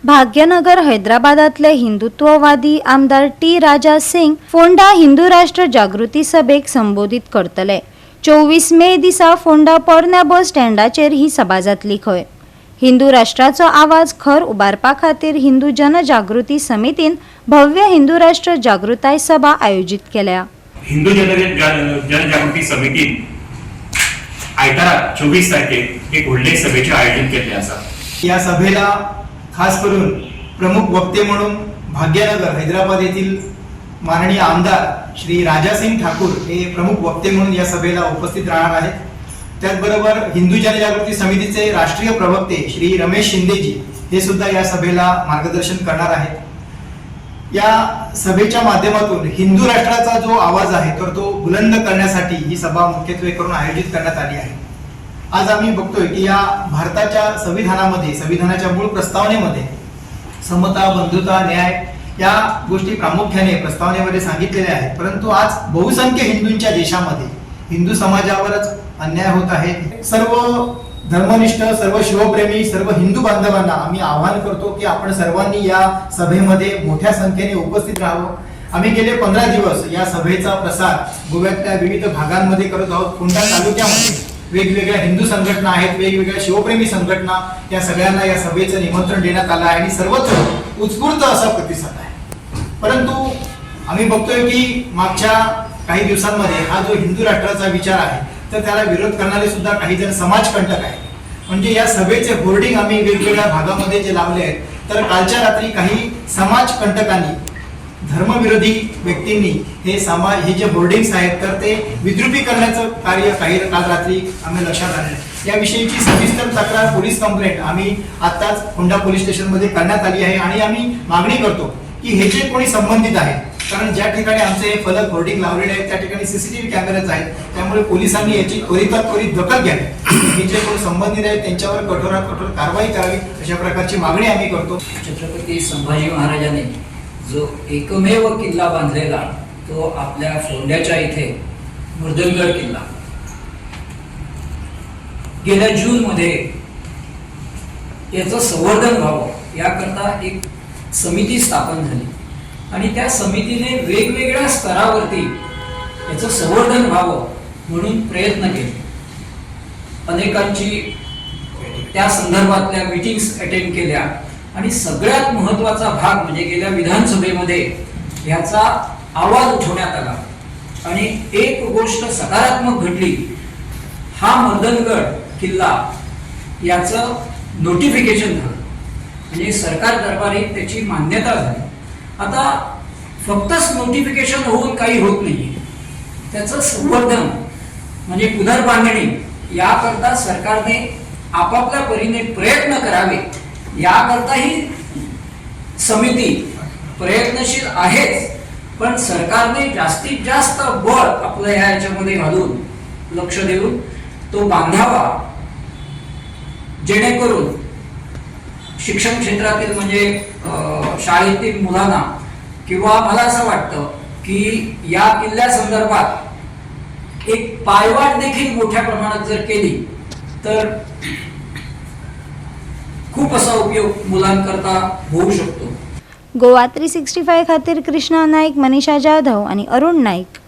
भाग्यनगर हैदराबादातले हिंदुत्ववादी आमदार टी राजा सिंग फोंडा हिंदू राष्ट्र जागृती सभेक संबोधित करतले। 24 मे दिसा फोंडा पोरन्या बस स्टँडाचेर ही सभा जातली। खंय हिंदू राष्ट्राचो आवाज खर उबारपा खातीर हिंदू जनजागृती समितीन भव्य हिंदू राष्ट्र जागृताय सभा आयोजित केल्या। हिंदू जनजागृती समितीन आयतारा 24 तारखेक एक व्हडले सभेचे आयोजन केले आसा। या सभेला खास करून प्रमुख वक्ते म्हणून भाग्यनगर हैदराबाद येथील माननीय आमदार श्री राजासिंग ठाकूर हे प्रमुख वक्ते म्हणून या सभेला उपस्थित राहणार आहेत। त्याचबरोबर हिंदू जनजागृती समितीचे राष्ट्रीय प्रवक्ते श्री रमेश शिंदेजी हे सुद्धा या सभेला मार्गदर्शन करणार आहेत। या सभेच्या माध्यमातून हिंदू राष्ट्राचा जो आवाज आहे तर तो बुलंद करण्यासाठी ही सभा मुख्यत्वे करून आयोजित करण्यात आली आहे। आज आम्ही बघतोय की या भारताच्या संविधानामध्ये संविधानाच्या मूळ प्रस्तावनेमध्ये समता, बंधुता, न्याय या गोष्टी प्रामुख्याने प्रस्तावनेमध्ये सांगितलेल्या आहेत। परंतु आज बहुसंख्य हिंदूंच्या देशामध्ये हिंदू समाजावरच अन्याय होत आहे। सर्व धर्मनिष्ठ, सर्व शिवप्रेमी, सर्व हिंदू बांधवांना आम्ही आवाहन करतो की आपण सर्वांनी या सभेमध्ये मोठ्या संख्येने उपस्थित राहावं। आम्ही गेले 15 दिवस या सभेचा प्रसार गोव्यातल्या विविध भागांमध्ये करत आहोत। फोंडा तालुक्यामध्ये वेगवेगळ्या हिंदू संघटना आहेत, वेगवेगळ्या शिवप्रेमी संघटना, या सगळ्यांना या सभेचं निमंत्रण देण्यात आलं आहे आणि सर्वत्र उत्स्फूर्त असा प्रतिसाद आहे। परंतु आम्ही बघतोय की मागच्या काही दिवसांमध्ये हा जो हिंदू राष्ट्राचा विचार आहे तर त्याला विरोध करणारे सुद्धा काही जण समाजकंटक आहेत। म्हणजे या सभेचे होर्डिंग आम्ही वेगवेगळ्या भागामध्ये जे लावले आहेत तर कालच्या रात्री काही समाजकंटकांनी, धर्मविरोधी व्यक्तींनी हे जे होर्डिंग्स आहेत तर ते विद्रुपी करण्याचं कार्य काल रात्री आम्ही लक्षात आणले। याविषयीची सविस्तर तक्रार, पोलीस कंप्लेंट आम्ही आताच फोंडा पोलीस स्टेशनमध्ये करण्यात आली आहे आणि आम्ही मागणी करतो की हे जे कोणी संबंधित आहेत, कारण ज्या ठिकाणी आमचे हे फलक होर्डिंग लावलेले आहेत त्या ठिकाणी सीसीटीव्ही कॅमेराज आहेत, त्यामुळे पोलिसांनी याची त्वरित दखल घ्यावी। हे जे कोणी संबंधित आहेत त्यांच्यावर कठोरात कठोर कारवाई करावी अशा प्रकारची मागणी आम्ही करतो। छत्रपती संभाजी महाराजांनी जो एकमेव किल्ला बांधलेला तो आपल्या फोंड्याच्या इथे मुर्दनगड किल्ला गेल्या जून मध्ये याचं संवर्धन व्हावं याकरता एक समिती स्थापन झाली आणि त्या समितीने वेगवेगळ्या स्तरावरती याचं संवर्धन व्हावं म्हणून प्रयत्न केले। अनेकांची त्या संदर्भातल्या मीटिंग्स अटेंड केल्या आणि सगळ्यात महत्त्वाचा भाग म्हणजे गेल्या विधानसभेमध्ये याचा आवाज उठवण्यात आला आणि एक गोष्ट सकारात्मक घडली। हा मुर्दनगड किल्ला याचं नोटिफिकेशन झालं म्हणजे सरकार दरबारी त्याची मान्यता झाली। आता फक्तच नोटिफिकेशन होऊन काही होत नाही, त्याचं संवर्धन म्हणजे पुनर्बांधणी याकरता सरकारने आपापल्या परीने प्रयत्न करावे। याकरता ही समिती प्रयत्नशील आहेच, पण सरकारने जास्तीत जास्त बळ आपलं याच्यामध्ये घालून लक्ष देऊन तो बांधावा, जेणेकरून शिक्षण क्षेत्रातील म्हणजे शाळेतील मुलांना किंवा मला असं वाटतं की या किल्ल्या संदर्भात एक पायवाट देखील मोठ्या प्रमाणात जर केली तर खूप असा उपयोग मुलांकरता होऊ शकतो। गोवा 365 खातीर कृष्णा नाईक, मनीषा जाधव आणि अरुण नाईक।